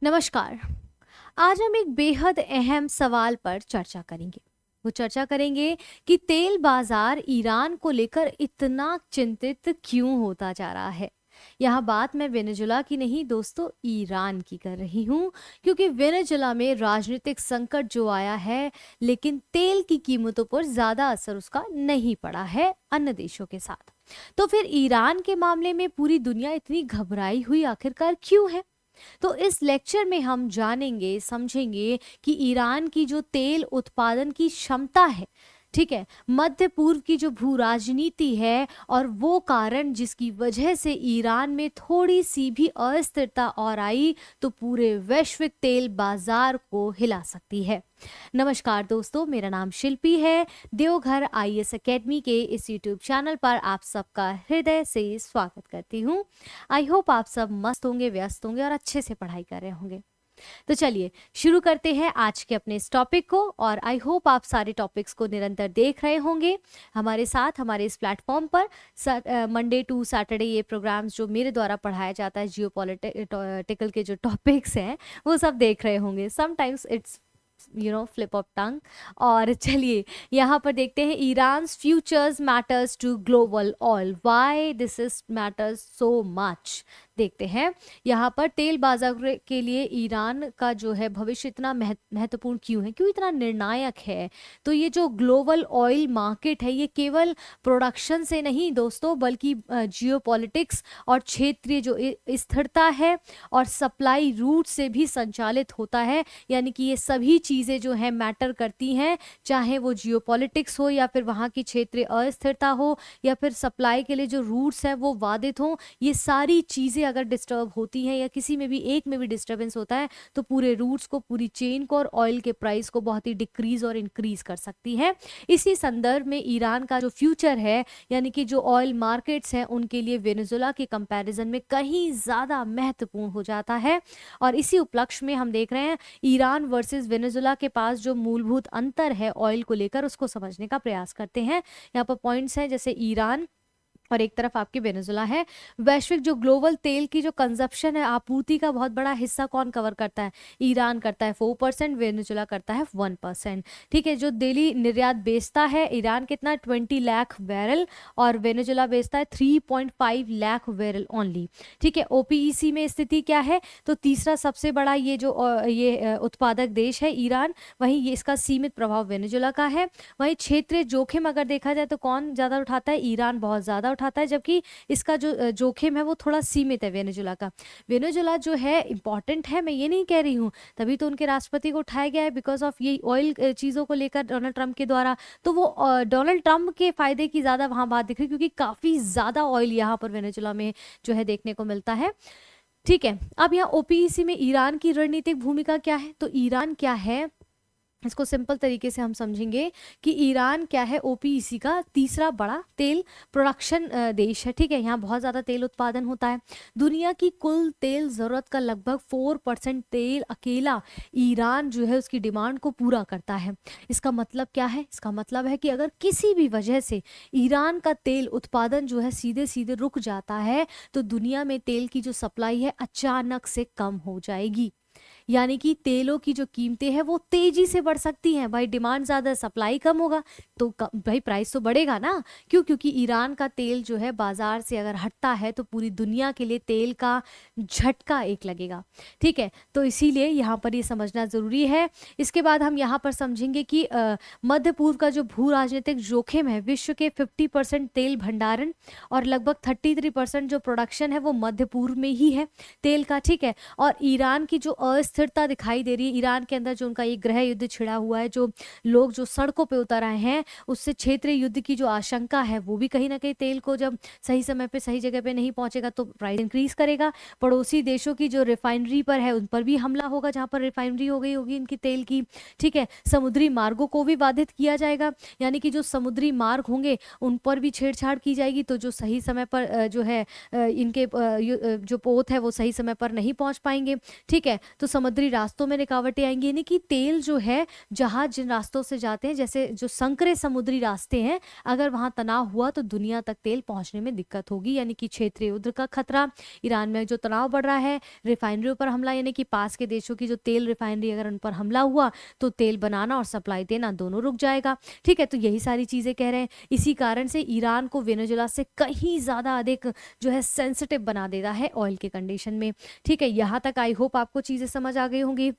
नमस्कार। आज हम एक बेहद अहम सवाल पर चर्चा करेंगे। वो चर्चा करेंगे कि तेल बाजार ईरान को लेकर इतना चिंतित क्यों होता जा रहा है। यहाँ बात मैं वेनेजुला की नहीं दोस्तों, ईरान की कर रही हूँ, क्योंकि वेनेजुला में राजनीतिक संकट जो आया है, लेकिन तेल की कीमतों पर ज्यादा असर उसका नहीं पड़ा है अन्य देशों के साथ। तो फिर ईरान के मामले में पूरी दुनिया इतनी घबराई हुई आखिरकार क्यों है? तो इस लेक्चर में हम जानेंगे समझेंगे कि ईरान की जो तेल उत्पादन की क्षमता है, ठीक है, मध्य पूर्व की जो भू राजनीति है और वो कारण जिसकी वजह से ईरान में थोड़ी सी भी अस्थिरता और आई तो पूरे वैश्विक तेल बाजार को हिला सकती है। नमस्कार दोस्तों, मेरा नाम शिल्पी है। देवघर आईएएस एकेडमी के इस यूट्यूब चैनल पर आप सबका हृदय से स्वागत करती हूँ। आई होप आप सब मस्त होंगे, व्यस्त होंगे और अच्छे से पढ़ाई कर रहे होंगे। तो चलिए शुरू करते हैं आज के अपने इस टॉपिक को, और आई होप आप सारे टॉपिक्स को निरंतर देख रहे होंगे हमारे साथ हमारे इस प्लेटफॉर्म पर। मंडे टू सैटरडे ये प्रोग्राम्स जो मेरे द्वारा पढ़ाया जाता है, जियो पॉलिटिकल के जो टॉपिक्स हैं वो सब देख रहे होंगे। Sometimes it's flip of tongue. और चलिए यहाँ पर देखते हैं, Iran futures matters to global oil, why this is matters so much. देखते हैं यहाँ पर तेल बाजार के लिए ईरान का जो है भविष्य इतना महत्वपूर्ण क्यों है, क्यों इतना निर्णायक है। तो ये जो ग्लोबल ऑयल मार्केट है, ये केवल प्रोडक्शन से नहीं दोस्तों, बल्कि जियोपॉलिटिक्स और क्षेत्रीय जो स्थिरता है और सप्लाई रूट से भी संचालित होता है। यानी कि ये सभी चीज़ें जो है मैटर करती हैं, चाहे वो जियोपॉलिटिक्स हो या फिर वहाँ की क्षेत्रीय अस्थिरता हो या फिर सप्लाई के लिए जो रूट्स हैं वो बाधित हों। ये सारी चीज़ें अगर डिस्टर्ब होती हैं या किसी में भी एक में भी डिस्टर्बेंस होता है तो पूरे रूट्स को, पूरी चेन को और ऑयल के प्राइस को बहुत ही डिक्रीज और इंक्रीज कर सकती है। इसी संदर्भ में ईरान का जो फ्यूचर है, यानी कि जो ऑयल मार्केट्स हैं, उनके लिए वेनेजुला के कंपैरिजन में कहीं ज़्यादा महत्वपूर्ण हो जाता है। और इसी उपलक्ष्य में हम देख रहे हैं ईरान वर्सेस वेनेजुला के पास जो मूलभूत अंतर है ऑयल को लेकर, उसको समझने का प्रयास करते हैं। यहाँ पर पॉइंट्स हैं जैसे ईरान और एक तरफ आपकी वेनेजुला है। वैश्विक जो ग्लोबल तेल की जो कंजप्शन है, आपूर्ति का बहुत बड़ा हिस्सा कौन कवर करता है? ईरान करता है 4%, वेनेजुला करता है 1%। ठीक है, जो डेली निर्यात बेचता है ईरान कितना, 20 लाख बैरल, और वेनेजुला बेचता है 3.5 लाख बैरल ओनली। ठीक है, ओपीईसी में स्थिति क्या है? तो तीसरा सबसे बड़ा ये जो उत्पादक देश है ईरान, वहीं ये इसका सीमित प्रभाव वेनेजुला का है। वहीं क्षेत्रीय जोखिम अगर देखा जाए तो कौन ज़्यादा उठाता है? ईरान बहुत ज़्यादा उठाता है, जबकि इसका जो जोखिम है वो थोड़ा सीमित है वेनेजुला का। वेनेजुला जो है इंपॉर्टेंट है, मैं ये नहीं कह रही हूँ, तभी तो उनके राष्ट्रपति को उठाया गया है बिकॉज ऑफ ये ऑयल चीज़ों को लेकर डोनाल्ड ट्रंप के द्वारा। तो वो डोनाल्ड ट्रंप के फायदे की ज़्यादा वहाँ बात दिख रही, क्योंकि काफ़ी ज़्यादा ऑयल यहाँ पर वेनेजुला में जो है देखने को मिलता है। ठीक है, अब यहाँ ओपीईसी में ईरान की रणनीतिक भूमिका क्या है? तो ईरान क्या है, इसको सिंपल तरीके से हम समझेंगे कि ईरान क्या है, ओपीईसी का तीसरा बड़ा तेल प्रोडक्शन देश है। ठीक है, यहाँ बहुत ज़्यादा तेल उत्पादन होता है। दुनिया की कुल तेल ज़रूरत का लगभग 4% तेल अकेला ईरान जो है उसकी डिमांड को पूरा करता है। इसका मतलब क्या है? इसका मतलब है कि अगर किसी भी वजह से ईरान का तेल उत्पादन जो है सीधे सीधे रुक जाता है तो दुनिया में तेल की जो सप्लाई है अचानक से कम हो जाएगी। यानी कि तेलों की जो कीमतें हैं वो तेजी से बढ़ सकती हैं। भाई डिमांड ज़्यादा, सप्लाई कम होगा तो भाई प्राइस तो बढ़ेगा ना। क्यों? क्योंकि ईरान का तेल जो है बाजार से अगर हटता है तो पूरी दुनिया के लिए तेल का झटका एक लगेगा। ठीक है, तो इसीलिए यहाँ पर ये समझना ज़रूरी है। इसके बाद हम यहाँ पर समझेंगे कि मध्य पूर्व का जो भू राजनीतिक जोखिम है, विश्व के 50% तेल भंडारण और लगभग 33% जो प्रोडक्शन है वो मध्य पूर्व में ही है तेल का। ठीक है, और ईरान की जो अस्थिरता दिखाई दे रही है, ईरान के अंदर जो उनका ये गृह युद्ध छिड़ा हुआ है, जो लोग जो सड़कों पे उतर आए हैं, उससे क्षेत्रीय युद्ध की जो आशंका है वो भी कहीं ना कहीं तेल को जब सही समय पे सही जगह पे नहीं पहुंचेगा तो प्राइस इंक्रीज करेगा। पड़ोसी देशों की जो रिफाइनरी पर है उन पर भी हमला होगा, जहां पर रिफाइनरी हो गई होगी इनकी तेल की। ठीक है, समुद्री मार्गों को भी बाधित किया जाएगा, यानी कि जो समुद्री मार्ग होंगे उन पर भी छेड़छाड़ की जाएगी, तो जो सही समय पर जो है इनके जो पोत है वो सही समय पर नहीं पहुंच पाएंगे। ठीक है, तो समुद्री रास्तों में रुकावटें आएंगी, यानी कि तेल जो है जहाज जिन रास्तों से जाते हैं, जैसे जो संकरे समुद्री रास्ते हैं, अगर वहाँ तनाव हुआ तो दुनिया तक तेल पहुँचने में दिक्कत होगी, यानी कि क्षेत्रीय युद्ध का खतरा, ईरान में जो तनाव बढ़ रहा है, रिफाइनरियों पर हमला, यानी कि पास के देशों की जो तेल रिफाइनरी अगर उन पर हमला हुआ तो तेल बनाना और सप्लाई देना दोनों रुक जाएगा। ठीक है, तो यही सारी चीज़ें कह रहे हैं। इसी कारण से ईरान को वेनेजुएला से कहीं ज़्यादा अधिक जो है सेंसिटिव बना देता है ऑयल के कंडीशन में। ठीक है, यहाँ तक आई होप आपको चीज़ें समझ आ गई होंगी।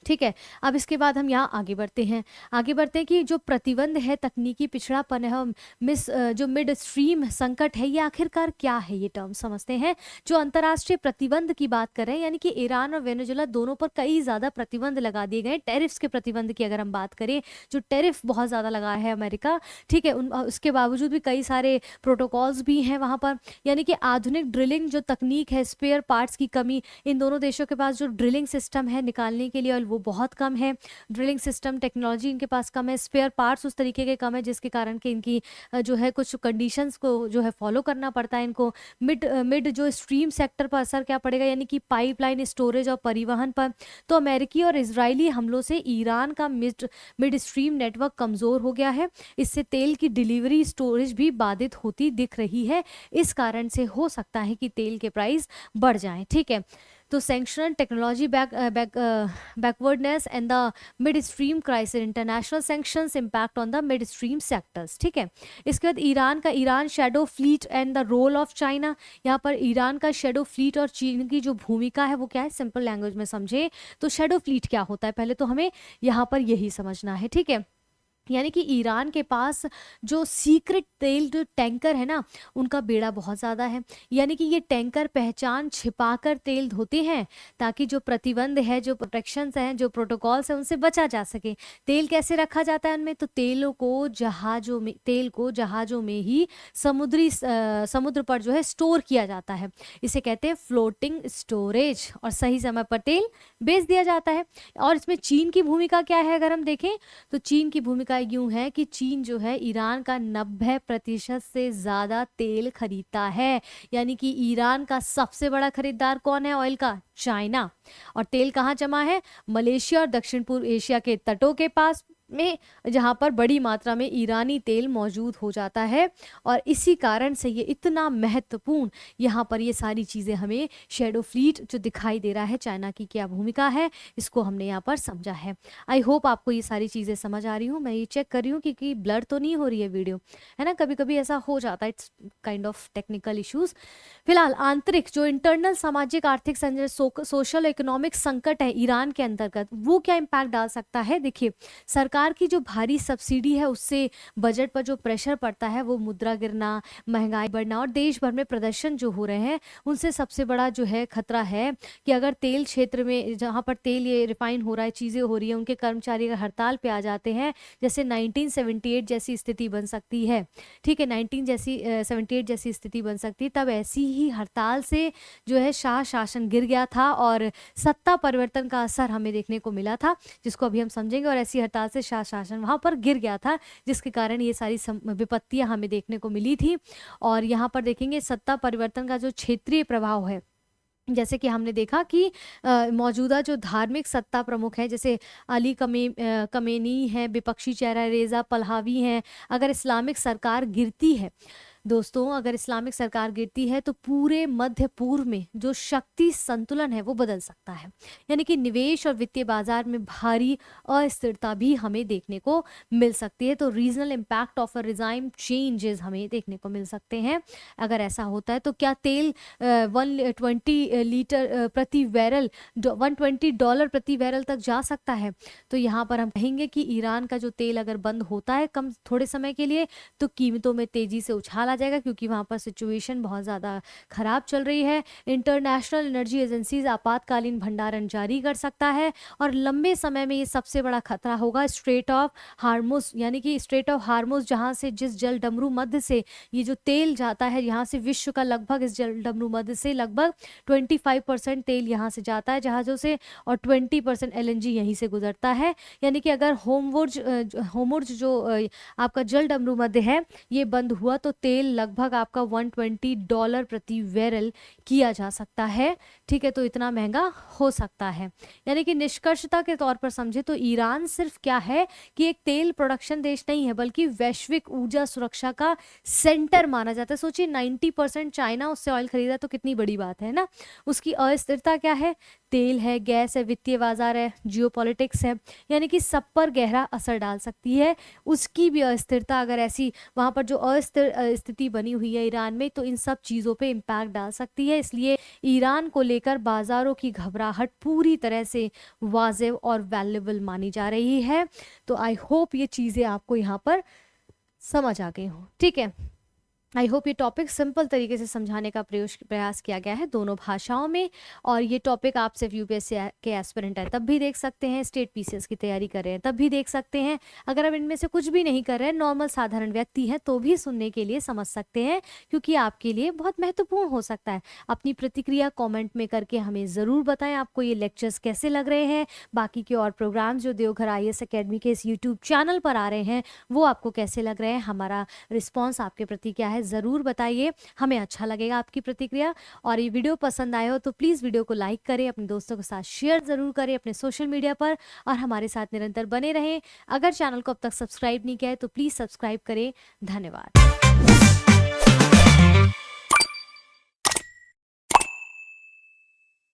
ठीक है, अब इसके बाद हम यहाँ आगे बढ़ते हैं कि जो प्रतिबंध है, तकनीकी पिछड़ापन है, जो मिड स्ट्रीम संकट है, ये आखिरकार क्या है, ये टर्म समझते हैं। जो अंतर्राष्ट्रीय प्रतिबंध की बात करें, यानी कि ईरान और वेनेजुएला दोनों पर कई ज़्यादा प्रतिबंध लगा दिए गए। टेरिफ्स के प्रतिबंध की अगर हम बात करें, जो टेरिफ बहुत ज़्यादा लगा है अमेरिका, ठीक है, उसके बावजूद भी कई सारे प्रोटोकॉल्स भी हैं वहाँ पर, यानी कि आधुनिक ड्रिलिंग जो तकनीक है, स्पेयर पार्ट्स की कमी, इन दोनों देशों के पास जो ड्रिलिंग सिस्टम है निकालने के लिए वो बहुत कम है, ड्रिलिंग सिस्टम टेक्नोलॉजी इनके पास कम है, स्पेयर पार्ट्स उस तरीके के कम है, जिसके कारण कि इनकी जो है कुछ कंडीशंस को जो है फॉलो करना पड़ता है इनको। मिड जो स्ट्रीम सेक्टर पर असर क्या पड़ेगा, यानी कि पाइपलाइन, स्टोरेज और परिवहन पर। तो अमेरिकी और इजरायली हमलों से ईरान का मिड स्ट्रीम नेटवर्क कमज़ोर हो गया है, इससे तेल की डिलीवरी, स्टोरेज भी बाधित होती दिख रही है। इस कारण से हो सकता है कि तेल के प्राइस बढ़ जाएं। ठीक है, तो sanction, technology backwardness and the midstream crisis, international sanctions impact on the midstream sectors. ठीक है, इसके बाद Iran shadow fleet and the role of China. यहाँ पर ईरान का शेडो फ्लीट और चीन की जो भूमिका है वो क्या है, सिंपल लैंग्वेज में समझे तो शेडो फ्लीट क्या होता है, पहले तो हमें यहाँ पर यही समझना है। ठीक है, यानी कि ईरान के पास जो सीक्रेट तेल जो टैंकर है ना, उनका बेड़ा बहुत ज़्यादा है, यानी कि ये टैंकर पहचान छिपाकर तेल धोते हैं ताकि जो प्रतिबंध है, जो प्रोटेक्शंस हैं, जो प्रोटोकॉल्स हैं, उनसे बचा जा सके। तेल कैसे रखा जाता है उनमें, तो तेल को जहाज़ों में ही समुद्र पर जो है स्टोर किया जाता है, इसे कहते हैं फ्लोटिंग स्टोरेज, और सही समय पर तेल बेच दिया जाता है। और इसमें चीन की भूमिका क्या है, अगर हम देखें तो चीन की भूमिका यूं है कि चीन जो है ईरान का 90% से ज़्यादा तेल खरीदता है, यानी कि ईरान का सबसे बड़ा खरीदार कौन है ऑयल का, चाइना। और तेल कहाँ जमा है, मलेशिया और दक्षिण पूर्व एशिया के तटों के पास में, जहाँ पर बड़ी मात्रा में ईरानी तेल मौजूद हो जाता है। और इसी कारण से ये इतना महत्वपूर्ण, यहाँ पर ये सारी चीज़ें हमें शेडो फ्लीट जो दिखाई दे रहा है, चाइना की क्या भूमिका है, इसको हमने यहाँ पर समझा है। आई होप आपको ये सारी चीज़ें समझ आ रही हूँ। मैं ये चेक कर रही हूँ कि ब्लर तो नहीं हो रही है वीडियो, है ना, कभी कभी ऐसा हो जाता है, it's kind of technical issues. फिलहाल आंतरिक जो इंटरनल सामाजिक आर्थिक सोशल इकोनॉमिक संकट है ईरान के अंतर्गत, वो क्या इम्पैक्ट डाल सकता है। देखिए, सरकार की जो भारी सब्सिडी है उससे बजट पर जो प्रेशर पड़ता है, वो मुद्रा गिरना, महंगाई बढ़ना और देश भर में प्रदर्शन जो हो रहे हैं, उनसे सबसे बड़ा जो है खतरा है कि अगर तेल क्षेत्र में, जहाँ पर तेल ये रिफाइन हो रहा है, चीज़ें हो रही है, उनके कर्मचारी अगर हड़ताल पे आ जाते हैं, जैसे 1978 जैसी स्थिति बन सकती है। ठीक है, 1978 जैसी स्थिति बन सकती है। तब ऐसी ही हड़ताल से जो है शाह शासन गिर गया था और सत्ता परिवर्तन का असर हमें देखने को मिला था, जिसको अभी हम समझेंगे। और ऐसी हड़ताल से शाह शासन वहाँ पर गिर गया था, जिसके कारण ये सारी विपत्तियां हमें देखने को मिली थी। और यहाँ पर देखेंगे सत्ता परिवर्तन का जो क्षेत्रीय प्रभाव है, जैसे कि हमने देखा कि मौजूदा जो धार्मिक सत्ता प्रमुख हैं, जैसे अली कमेनी है, विपक्षी चेहरा रेजा पहलवी हैं, अगर इस्लामिक सरकार गिरती है दोस्तों, अगर इस्लामिक सरकार गिरती है तो पूरे मध्य पूर्व में जो शक्ति संतुलन है वो बदल सकता है, यानी कि निवेश और वित्तीय बाजार में भारी अस्थिरता भी हमें देखने को मिल सकती है। तो regional impact of a regime changes हमें देखने को मिल सकते हैं अगर ऐसा होता है। तो क्या तेल 120 लीटर प्रति बैरल, $120 प्रति बैरल तक जा सकता है? तो यहाँ पर हम कहेंगे कि ईरान का जो तेल अगर बंद होता है कम थोड़े समय के लिए, तो कीमतों में तेजी से उछाल आ जाएगा, क्योंकि वहाँ पर सिचुएशन बहुत ज़्यादा खराब चल रही है। इंटरनेशनल एनर्जी एजेंसीज आपातकालीन भंडारण जारी कर सकता है, और लंबे समय में ये सबसे बड़ा खतरा होगा स्ट्रेट ऑफ हार्मुज, यानी कि स्ट्रेट ऑफ हार्मुज, जहाँ से जिस जल डमरू मध्य से ये जो तेल जाता है, यहाँ से विश्व का लगभग, इस जल डमरू मध्य से लगभग 25% तेल यहाँ से जाता है जहाज़ों से, और 20% LNG यहीं से गुजरता है। यानी कि अगर होमवर्ज जो आपका जल डमरू मध्य है ये बंद हुआ तो तेल तेल लगभग आपका $120 प्रति बैरल किया जा सकता है। ठीक है, तो इतना महंगा हो सकता है। यानी कि निष्कर्षता के तौर पर समझे तो ईरान सिर्फ क्या है कि एक तेल प्रोडक्शन देश नहीं है, बल्कि वैश्विक ऊर्जा सुरक्षा का सेंटर माना जाता है। सोचिए 90% चाइना उससे ऑयल खरीदा, तो कितनी बड़ी बात है ना। उसकी अस्थिरता क्या है, तेल है, गैस है, वित्तीय बाजार है, जियोपॉलिटिक्स है, यानी कि सब पर गहरा असर डाल सकती है। उसकी भी अस्थिरता अगर ऐसी वहाँ पर जो अस्थिर स्थिति बनी हुई है ईरान में, तो इन सब चीज़ों पे इम्पैक्ट डाल सकती है। इसलिए ईरान को लेकर बाजारों की घबराहट पूरी तरह से वाजिब और वैल्युएबल मानी जा रही है। तो आई होप ये चीज़ें आपको यहाँ पर समझ आ गई हो। ठीक है, आई होप ये टॉपिक सिंपल तरीके से समझाने का प्रयास किया गया है दोनों भाषाओं में। और ये टॉपिक आप सिर्फ यूपीएससी के एस्पिरेंट हैं तब भी देख सकते हैं, स्टेट पीसीएस की तैयारी कर रहे हैं तब भी देख सकते हैं, अगर आप इनमें से कुछ भी नहीं कर रहे हैं, नॉर्मल साधारण व्यक्ति हैं, तो भी सुनने के लिए समझ सकते हैं, क्योंकि आपके लिए बहुत महत्वपूर्ण हो सकता है। अपनी प्रतिक्रिया कॉमेंट में करके हमें ज़रूर बताएं आपको ये लेक्चर्स कैसे लग रहे हैं। बाकी के और प्रोग्राम्स जो देवघर IAS अकेडमी के इस यूट्यूब चैनल पर आ रहे हैं वो आपको कैसे लग रहे हैं, हमारा रिस्पॉन्स आपके प्रति क्या है, ज़रूर बताइए, हमें अच्छा लगेगा आपकी प्रतिक्रिया। और ये वीडियो पसंद आए हो तो प्लीज़ वीडियो को लाइक करें, अपने दोस्तों के साथ शेयर ज़रूर करें अपने सोशल मीडिया पर, और हमारे साथ निरंतर बने रहें। अगर चैनल को अब तक सब्सक्राइब नहीं किया है तो प्लीज़ सब्सक्राइब करें। धन्यवाद।